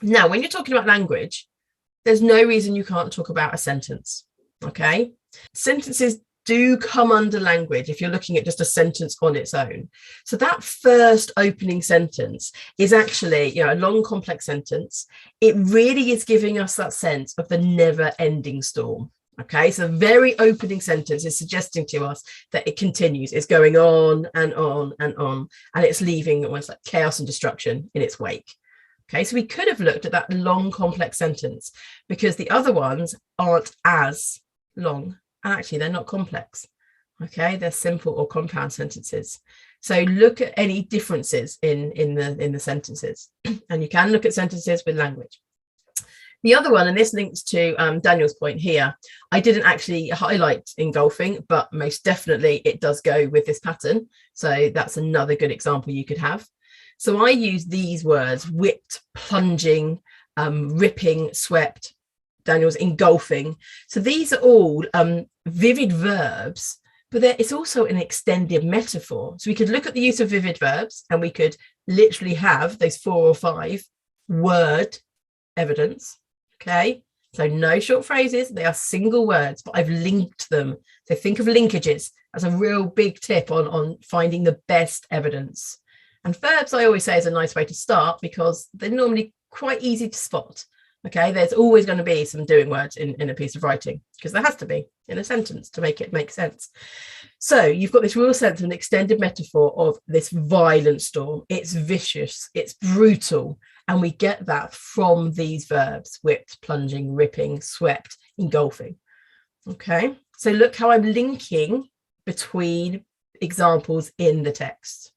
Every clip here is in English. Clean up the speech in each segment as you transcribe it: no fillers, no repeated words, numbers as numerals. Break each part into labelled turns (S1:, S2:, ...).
S1: Now, when you're talking about language, there's no reason you can't talk about a sentence. Okay. Sentences do come under language if you're looking at just a sentence on its own. So that first opening sentence is actually, a long, complex sentence. It really is giving us that sense of the never-ending storm. Okay, so the very opening sentence is suggesting to us that it continues. It's going on and on and on, and it's leaving almost like chaos and destruction in its wake. Okay, so we could have looked at that long, complex sentence because the other ones aren't as long. And actually, they're not complex. Okay, they're simple or compound sentences. So look at any differences in the sentences, and you can look at sentences with language. The other one, and this links to Daniel's point here, I didn't actually highlight engulfing, but most definitely it does go with this pattern. So that's another good example you could have. So I use these words: whipped, plunging, ripping, swept. Daniel's engulfing. So these are all vivid verbs, but it's also an extended metaphor. So we could look at the use of vivid verbs, and we could literally have those 4 or 5 word evidence. Okay, so no short phrases, they are single words, but I've linked them. So think of linkages as a real big tip on finding the best evidence. And verbs, I always say, is a nice way to start because they're normally quite easy to spot. Okay, there's always going to be some doing words in a piece of writing because there has to be in a sentence to make it make sense. So you've got this real sense of an extended metaphor of this violent storm. It's vicious, it's brutal. And we get that from these verbs: whipped, plunging, ripping, swept, engulfing. Okay, so look how I'm linking between examples in the text.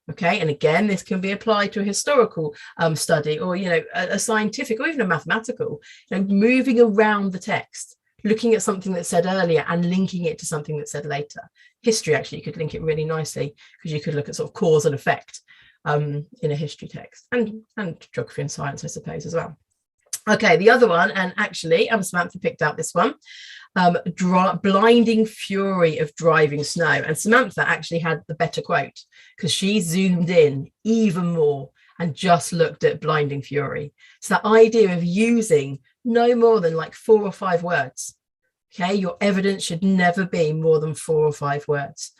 S1: Okay, and again, this can be applied to a historical study, or a scientific, or even a mathematical. Moving around the text, looking at something that's said earlier and linking it to something that's said later. History, actually, you could link it really nicely because you could look at sort of cause and effect in a history text, and geography and science, I suppose, as well. Okay, the other one, and actually, Samantha picked out this one. Blinding fury of driving snow. And Samantha actually had the better quote because she zoomed in even more and just looked at blinding fury. So the idea of using no more than like 4 or 5 words. Okay, your evidence should never be more than 4 or 5 words.